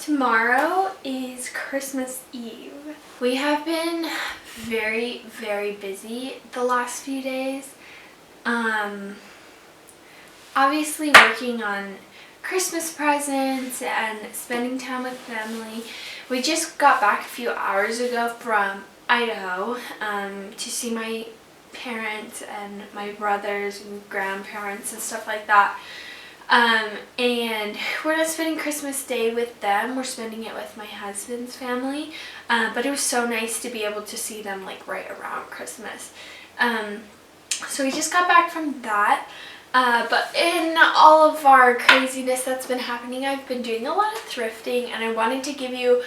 Tomorrow is Christmas Eve. We have been very, very busy the last few days. Obviously working on Christmas presents and spending time with family. We just got back a few hours ago from Idaho to see my parents and my brothers and grandparents and stuff like that. And we're not spending Christmas Day with them, we're spending it with my husband's family, but it was so nice to be able to see them like right around Christmas. So we just got back from that, but in all of our craziness that's been happening, I've been doing a lot of thrifting, and I wanted to give you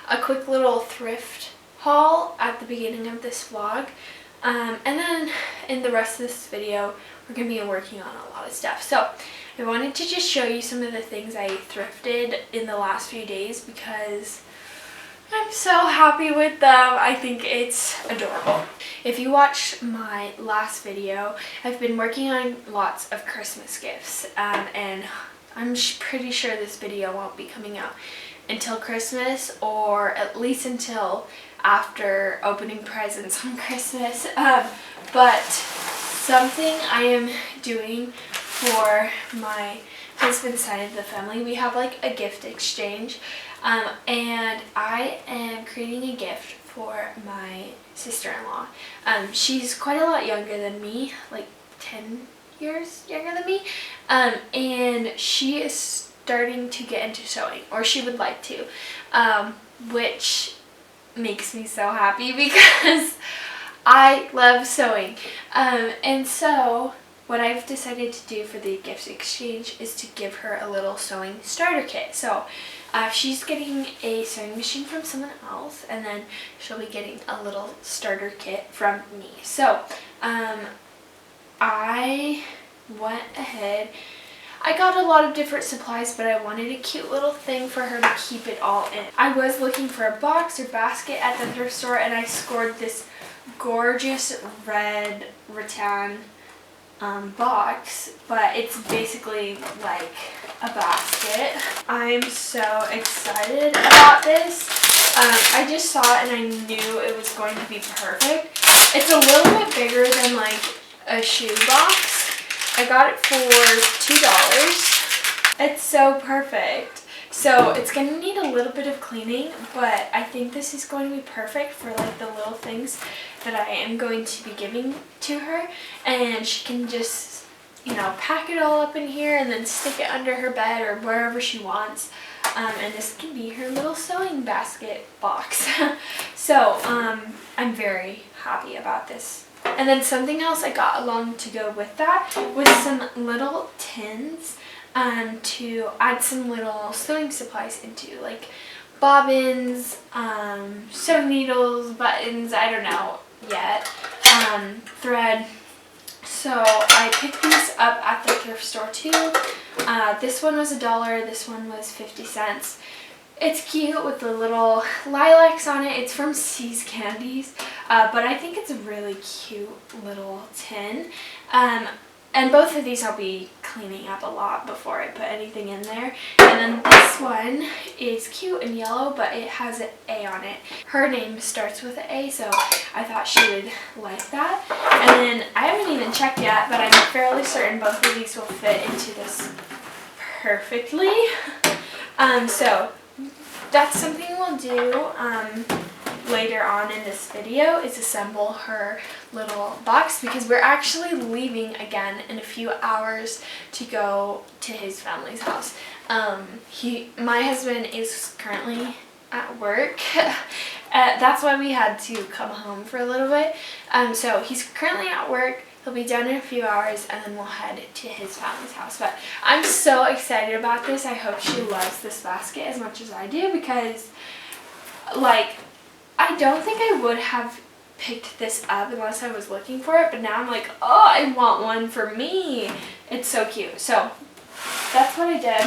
a quick little thrift haul at the beginning of this vlog. And then in the rest of this video, we're going to be working on a lot of stuff. So I wanted to just show you some of the things I thrifted in the last few days because I'm so happy with them. I think it's adorable. If you watched my last video, I've been working on lots of Christmas gifts, and I'm pretty sure this video won't be coming out until Christmas, or at least until after opening presents on Christmas. But something I am doing for my husband's side of the family, we have like a gift exchange, and I am creating a gift for my sister-in-law. She's quite a lot younger than me, like 10 years younger than me, and she is starting to get into sewing, or she would like to, which makes me so happy because I love sewing. And so what I've decided to do for the gift exchange is to give her a little sewing starter kit. So she's getting a sewing machine from someone else, and then she'll be getting a little starter kit from me. So I went ahead, I got a lot of different supplies, but I wanted a cute little thing for her to keep it all in. I was looking for a box or basket at the thrift store, and I scored this gorgeous red rattan box, but it's basically like a basket. I'm so excited about this. I just saw it and I knew it was going to be perfect. It's a little bit bigger than like a shoe box. I got it for $2. It's so perfect. So it's going to need a little bit of cleaning, but I think this is going to be perfect for like the little things that I am going to be giving to her, and she can just, you know, pack it all up in here and then stick it under her bed or wherever she wants. And this can be her little sewing basket box. So I'm very happy about this. And then something else I got along to go with that was some little tins to add some little sewing supplies into, like bobbins, sewing needles, buttons, I don't know yet, thread. So I picked these up at the thrift store too. This one was $1, this one was 50 cents. It's cute with the little lilacs on it. It's from See's Candies, but I think it's a really cute little tin. And both of these I'll be cleaning up a lot before I put anything in there. And then this one is cute and yellow, but it has an A on it. Her name starts with an A, so I thought she would like that. And then I haven't even checked yet, but I'm fairly certain both of these will fit into this perfectly. So that's something we'll do later on in this video, is assemble her little box, because we're actually leaving again in a few hours to go to his family's house. My husband is currently at work. That's why we had to come home for a little bit. So he's currently at work. He'll be done in a few hours, and then we'll head to his family's house. But I'm so excited about this. I hope she loves this basket as much as I do, because like, I don't think I would have picked this up unless I was looking for it, but now I'm like, oh, I want one for me. It's so cute. So that's what I did.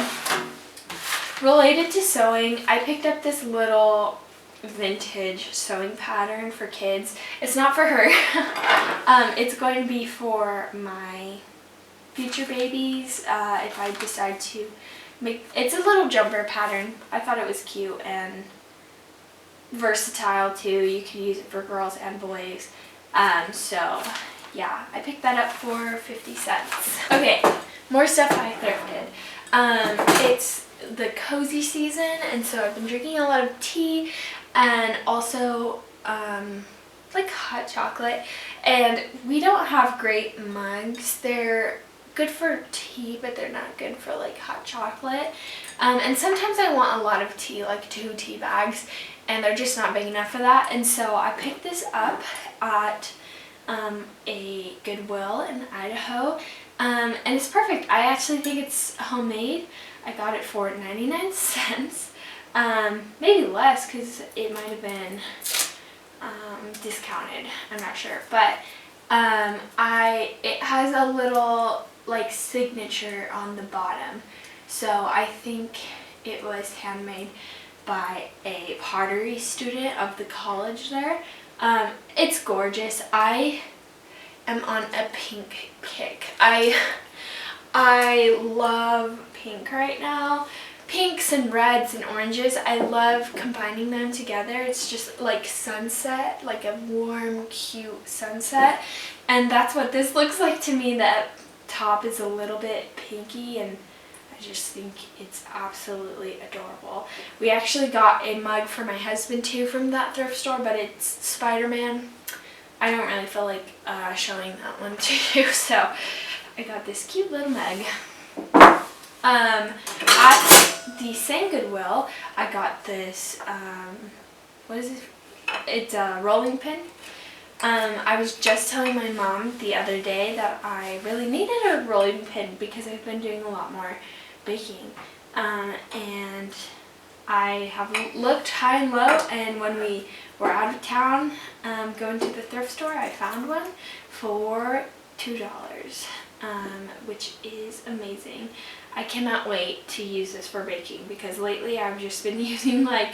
Related to sewing, I picked up this little vintage sewing pattern for kids. It's not for her. It's going to be for my future babies if I decide to it's a little jumper pattern. I thought it was cute and versatile too. You can use it for girls and boys. So yeah, I picked that up for 50 cents. Okay, more stuff I thrifted. It's the cozy season, and so I've been drinking a lot of tea and also like hot chocolate. And we don't have great mugs. They're good for tea, but they're not good for like hot chocolate. And sometimes I want a lot of tea, like 2 tea bags, and they're just not big enough for that. And so I picked this up at a Goodwill in Idaho, and it's perfect. I actually think it's homemade. I got it for 99 cents, maybe less because it might have been discounted, I'm not sure, but it has a little like signature on the bottom, so I think it was handmade by a pottery student of the college there. It's gorgeous. I am on a pink kick. I love pink right now. Pinks and reds and oranges, I love combining them together. It's just like sunset, like a warm, cute sunset. And that's what this looks like to me. That top is a little bit pinky, and I just think it's absolutely adorable. We actually got a mug for my husband too from that thrift store, but it's Spider-Man. I don't really feel like showing that one to you, so I got this cute little mug. At the same Goodwill, I got this, what is it? It's a rolling pin. I was just telling my mom the other day that I really needed a rolling pin because I've been doing a lot more baking. And I have looked high and low, and when we were out of town going to the thrift store, I found one for $2, which is amazing. I cannot wait to use this for baking because lately I've just been using like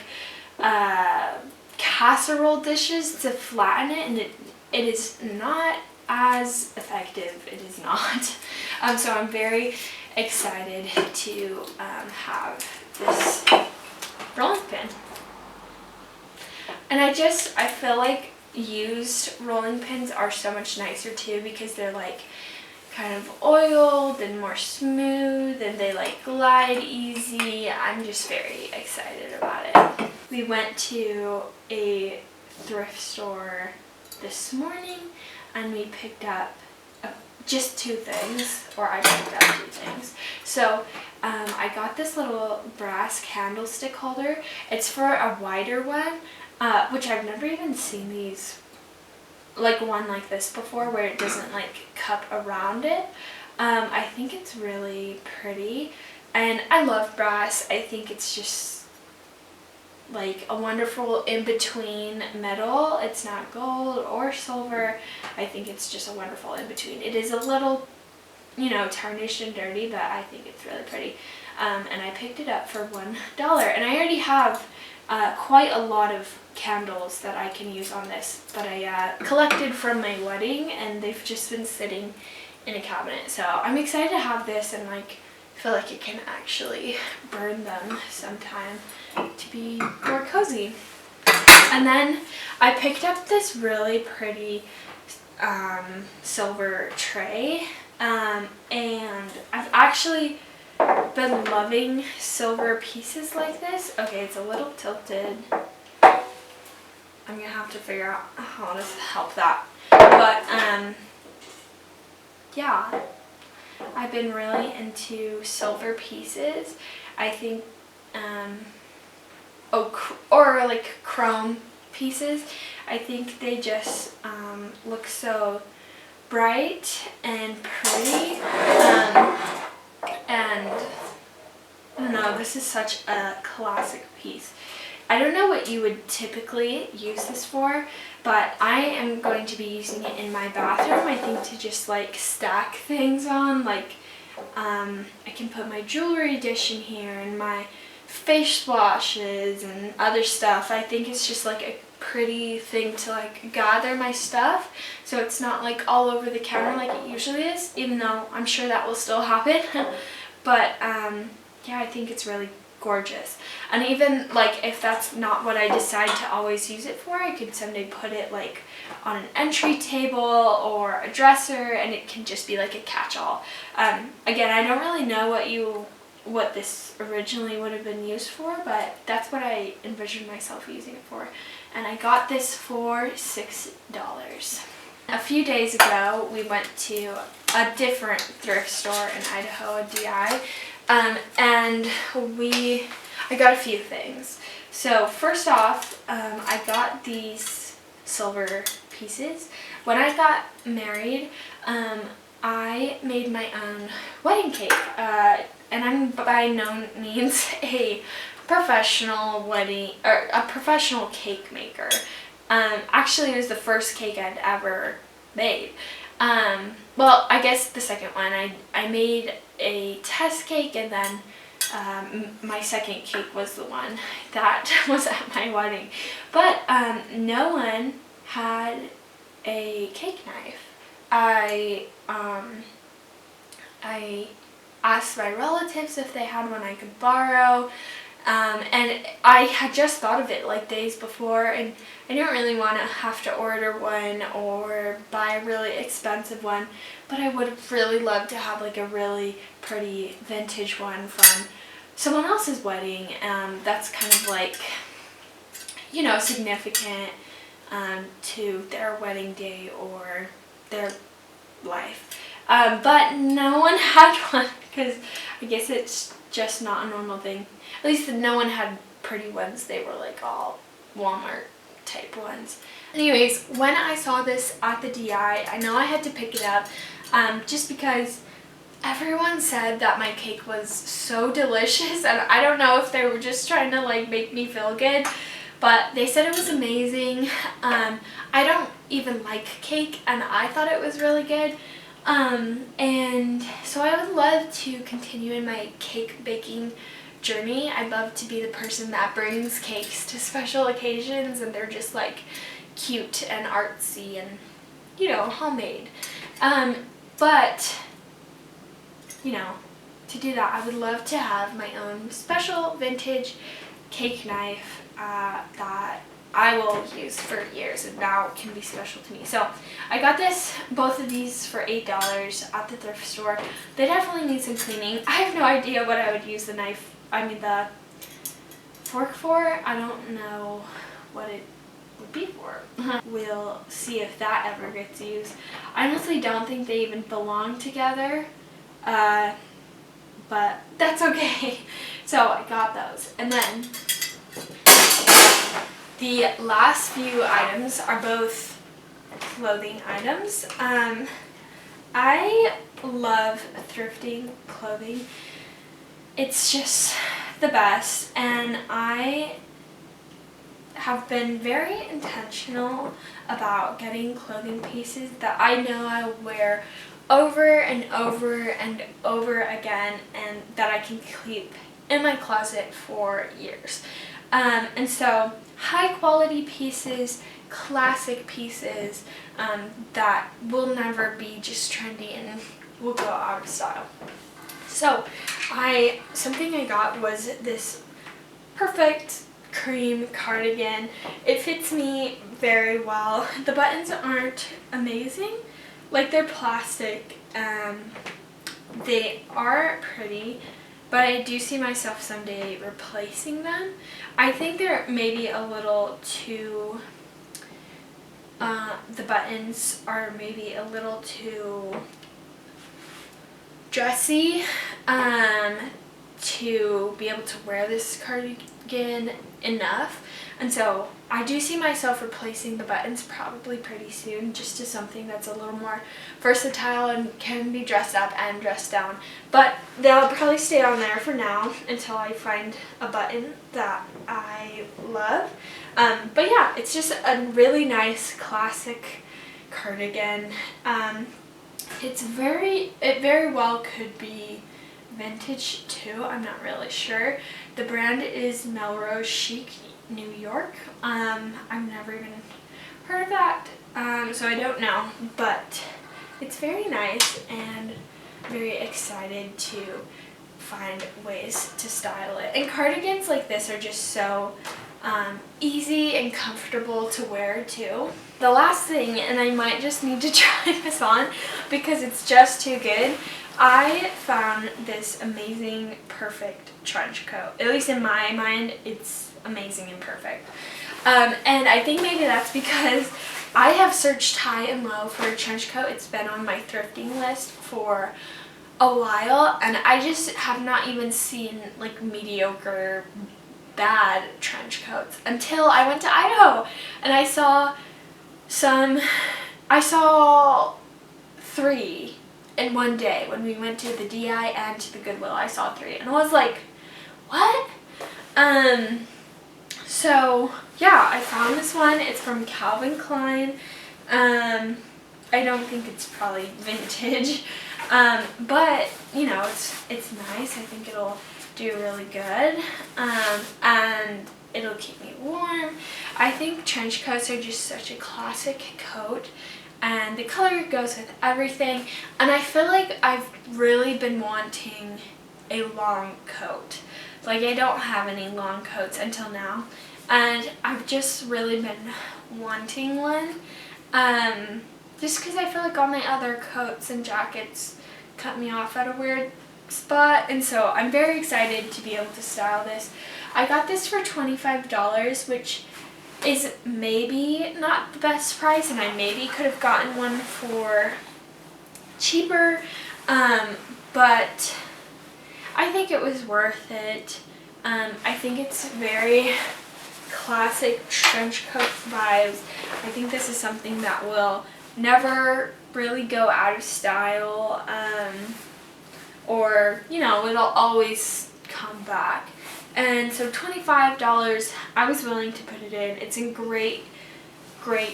casserole dishes to flatten it, and it is not as effective. It is not. So I'm very excited to have this rolling pin. And I feel like used rolling pins are so much nicer too because they're like kind of oiled and more smooth, and they like glide easy. I'm just very excited about it. We went to a thrift store this morning and we picked up just 2 things, or I picked up 2 things. So I got this little brass candlestick holder. It's for a wider one, which I've never even seen these, like one like this before, where it doesn't like cup around it. I think it's really pretty, and I love brass. I think it's just like a wonderful in-between metal. It's not gold or silver. I think it's just a wonderful in-between. It is a little, you know, tarnished and dirty, but I think it's really pretty. And I picked it up for $1, and I already have quite a lot of candles that I can use on this, but I collected from my wedding, and they've just been sitting in a cabinet. So I'm excited to have this, and like feel like it can actually burn them sometime to be more cozy. And then I picked up this really pretty silver tray, and I've actually been loving silver pieces like this. Okay, it's a little tilted. I'm gonna have to figure out how to help that. But yeah, I've been really into silver pieces. I think, or like chrome pieces. I think they just look so bright and pretty. And I don't know, this is such a classic piece. I don't know what you would typically use this for, but I am going to be using it in my bathroom, I think, to just like stack things on. Like I can put my jewelry dish in here and my face washes and other stuff. I think it's just like a pretty thing to like gather my stuff, so it's not like all over the counter like it usually is, even though I'm sure that will still happen. But yeah, I think it's really gorgeous. And even like if that's not what I decide to always use it for, I could someday put it like on an entry table or a dresser, and it can just be like a catch-all. Again, I don't really know what this originally would have been used for, but that's what I envisioned myself using it for. And I got this for $6. A few days ago, we went to a different thrift store in Idaho, a DI, and I got a few things. So first off, I got these silver pieces. When I got married, I made my own wedding cake, and I'm by no means a professional professional cake maker. Actually, it was the first cake I'd ever made. Well, I guess the second one. I made a test cake, and then my second cake was the one that was at my wedding. But no one had a cake knife. I asked my relatives if they had one I could borrow. And I had just thought of it like days before, and I didn't really want to have to order one or buy a really expensive one, but I would have really loved to have like a really pretty vintage one from someone else's wedding. That's kind of like, you know, significant to their wedding day or their life. But no one had one, because I guess it's just not a normal thing. At least no one had pretty ones. They were like all Walmart type ones. Anyways, when I saw this at the DI, I know I had to pick it up just because everyone said that my cake was so delicious, and I don't know if they were just trying to like make me feel good, but they said it was amazing. I don't even like cake, and I thought it was really good. And so I would love to continue in my cake baking journey. I'd love to be the person that brings cakes to special occasions, and they're just like cute and artsy and, you know, homemade. But, you know, to do that, I would love to have my own special vintage cake knife that I will use for years, and now it can be special to me. So I got both of these for $8 at the thrift store. They definitely need some cleaning. I have no idea what I would use the fork for. I don't know what it would be for. We'll see if that ever gets used. I honestly don't think they even belong together, but that's okay. So I got those. And then the last few items are both clothing items. I love thrifting clothing. It's just the best, and I have been very intentional about getting clothing pieces that I know I will wear over and over and over again, and that I can keep in my closet for years. And so high quality pieces, classic pieces that will never be just trendy and will go out of style. So something I got was this perfect cream cardigan. It fits me very well. The buttons aren't amazing, like they're plastic. They are pretty, but I do see myself someday replacing them. I think they're maybe a little too, the buttons are maybe a little too dressy to be able to wear this cardigan enough. And so I do see myself replacing the buttons probably pretty soon, just to something that's a little more versatile and can be dressed up and dressed down. But they'll probably stay on there for now until I find a button that I love. But yeah, it's just a really nice classic cardigan. It very well could be vintage too. I'm not really sure. The brand is Melrose Chic, New York. I've never even heard of that, so I don't know, but it's very nice, and very excited to find ways to style it. And cardigans like this are just so easy and comfortable to wear too. The last thing, and I might just need to try this on because it's just too good, I found this amazing, perfect trench coat. At least in my mind, it's amazing and perfect. And I think maybe that's because I have searched high and low for a trench coat. It's been on my thrifting list for a while, and I just have not even seen like mediocre, bad trench coats until I went to Idaho and I saw three in one day when we went to the DI and to the Goodwill. I saw three and I was like, what? So yeah, I found this one. It's from Calvin Klein. I don't think it's probably vintage, but you know, it's nice. I think it'll do really good, and it'll keep me warm. I think trench coats are just such a classic coat, and the color goes with everything, and I feel like I've really been wanting a long coat. Like, I don't have any long coats until now, and I've just really been wanting one, just because I feel like all my other coats and jackets cut me off at a weird spot, and so I'm very excited to be able to style this. I got this for $25, which is maybe not the best price, and I maybe could have gotten one for cheaper, but I think it was worth it. I think it's very classic trench coat vibes. I think this is something that will never really go out of style, or, you know, it'll always come back. And so $25, I was willing to put it in. It's in great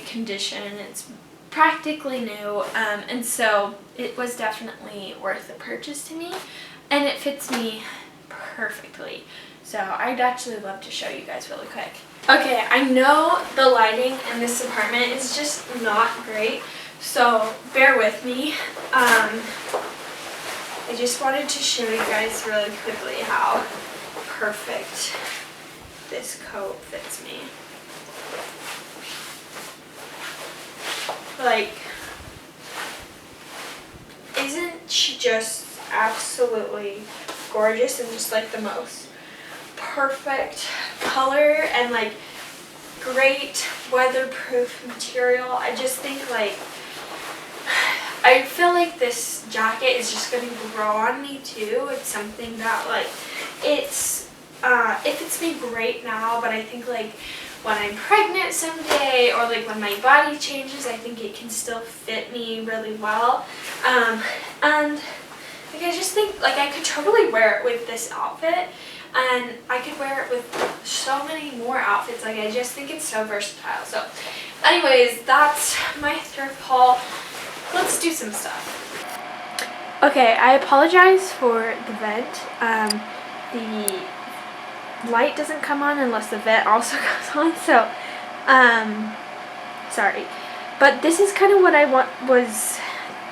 condition. It's practically new, and so it was definitely worth the purchase to me, and it fits me perfectly. So I'd actually love to show you guys really quick. Okay, I know the lighting in this apartment is just not great, so bear with me. I just wanted to show you guys really quickly how perfect this coat fits me. Like, isn't she just absolutely gorgeous and just like the most perfect color and like great weatherproof material? I just think, like, I feel like this jacket is just going to grow on me too. It's something that, like, it fits me great now, but I think, like, when I'm pregnant someday, or like when my body changes, I think it can still fit me really well. And like, I just think, like, I could totally wear it with this outfit, and I could wear it with so many more outfits. Like, I just think it's so versatile. So anyways, that's my thrift haul. Let's do some stuff. Okay, I apologize for the vent. The light doesn't come on unless the vent also goes on, so sorry. But this is kind of what I was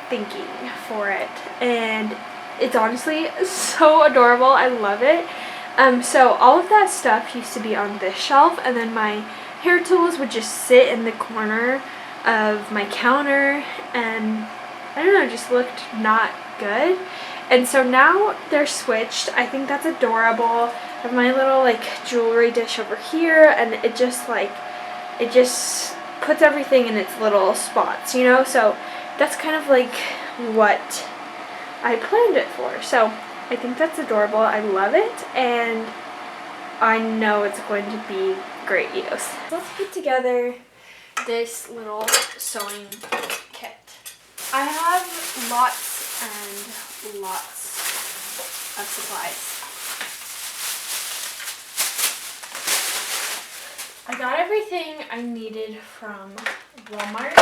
thinking for it, and it's honestly so adorable. I love it. So all of that stuff used to be on this shelf, and then my hair tools would just sit in the corner of my counter, and I don't know, just looked not good. And so now they're switched. I think that's adorable. I have my little, like, jewelry dish over here, and it just puts everything in its little spots, you know? So that's kind of like what I planned it for. So I think that's adorable. I love it, and I know it's going to be great use. Let's put together this little sewing kit. I have lots and lots of supplies. I got everything I needed from Walmart,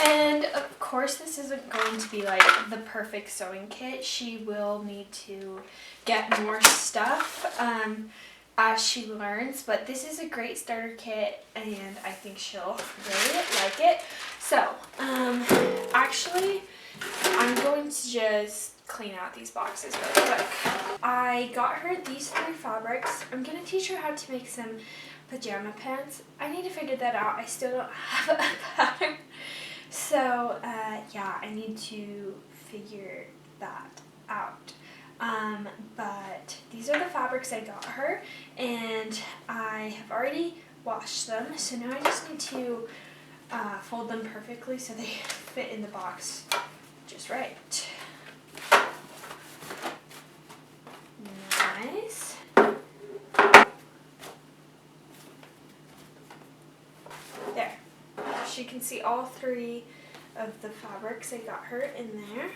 and of course this isn't going to be like the perfect sewing kit. She will need to get more stuff, as she learns, but this is a great starter kit and I think she'll really like it. So, actually, I'm going to just clean out these boxes really quick. I got her these 3 fabrics. I'm going to teach her how to make some pajama pants. I need to figure that out. I still don't have a pattern. So, yeah, I need to figure that out. But these are the fabrics I got her, and I have already washed them, so now I just need to fold them perfectly so they fit in the box just right. Nice. There. She can see all 3 of the fabrics I got her in there.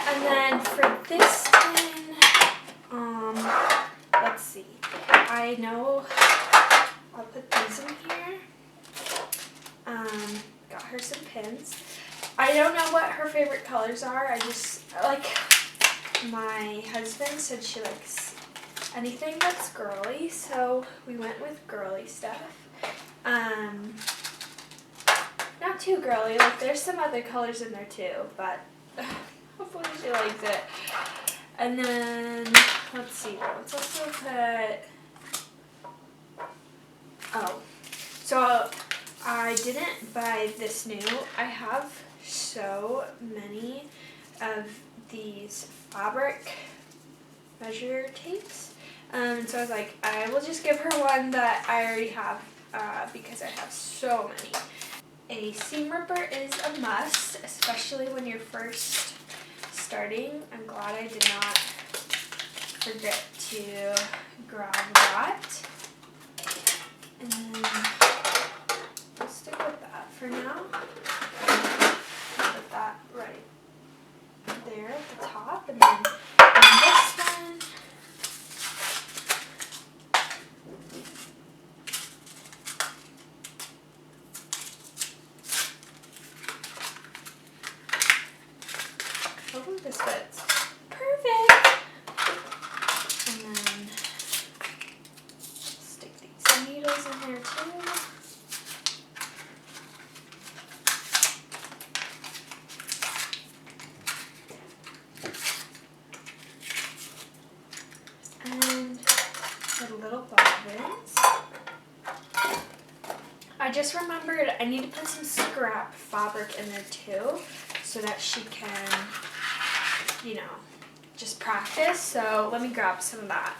And then for this one, let's see. I know I'll put these in here. Got her some pins. I don't know what her favorite colors are. I just, like, my husband said she likes anything that's girly, so we went with girly stuff. Not too girly, like there's some other colors in there too, but hopefully she likes it. And then, let's see, let's also put, so I didn't buy this new. I have so many of these fabric measure tapes. So I was like, I will just give her one that I already have because I have so many. A seam ripper is a must, especially when you're first starting. I'm glad I did not forget to grab that. And then I'll stick with that for now. Put that right there at the top, and then this one. Hopefully this fits. Perfect! And then stick these needles in there too. And the little bobbins. I just remembered I need to put some scrap fabric in there too so that she can, you know, just practice. So let me grab some of that.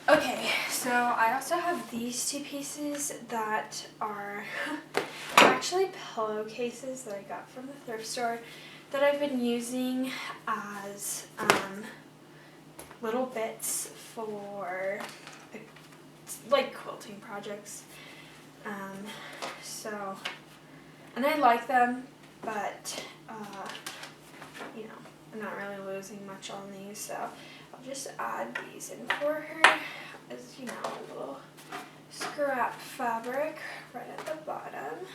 Okay, so I also have these 2 pieces that are actually pillowcases that I got from the thrift store that I've been using as little bits for like quilting projects. And I like them, but you know, I'm not really losing much on these, so I'll just add these in for her as, you know, a little scrap fabric right at the bottom.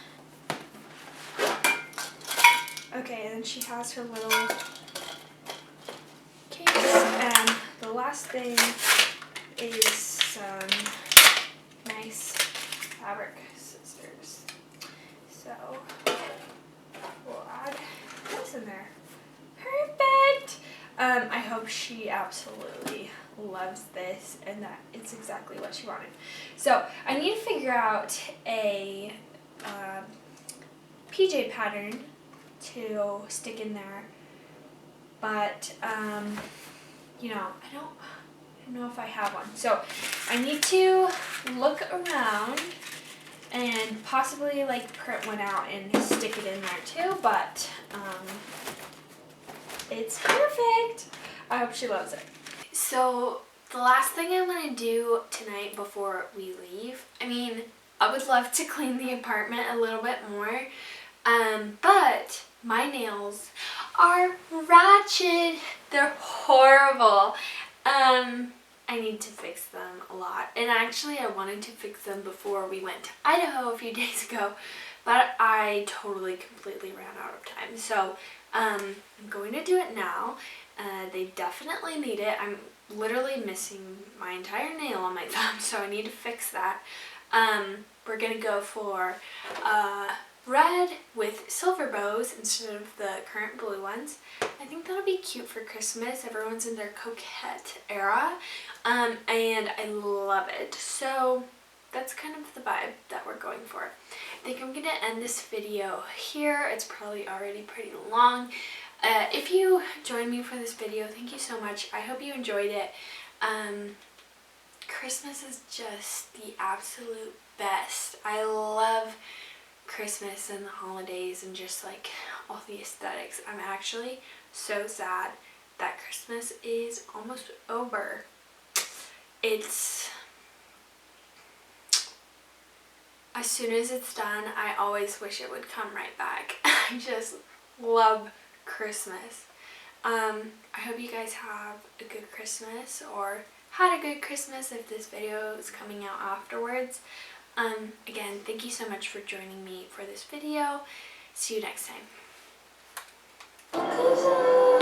Okay, and then she has her little case, and the last thing is some nice fabric scissors. So we'll add this in there. Perfect! I hope she absolutely loves this and that it's exactly what she wanted. So I need to figure out a PJ pattern to stick in there, but you know, I don't know if I have one. So I need to look around and possibly like print one out and stick it in there too, but it's perfect. I hope she loves it. So the last thing I want to do tonight before we leave, I mean, I would love to clean the apartment a little bit more, but my nails are ratchet. They're horrible. I need to fix them a lot. And actually I wanted to fix them before we went to Idaho a few days ago, but I totally completely ran out of time. So I'm going to do it now, They definitely need it. I'm literally missing my entire nail on my thumb, so I need to fix that. We're gonna go for red with silver bows instead of the current blue ones. I think that'll be cute for Christmas. Everyone's in their coquette era, and I love it. So that's kind of the vibe that we're going for. I think I'm gonna end this video here. It's probably already pretty long. If you joined me for this video, thank you so much. I hope you enjoyed it. Christmas is just the absolute best. I love Christmas and the holidays and just like all the aesthetics. I'm actually so sad that Christmas is almost over. It's as soon as it's done, I always wish it would come right back. I just love Christmas. I hope you guys have a good Christmas or had a good Christmas if this video is coming out afterwards. Again, thank you so much for joining me for this video. See you next time.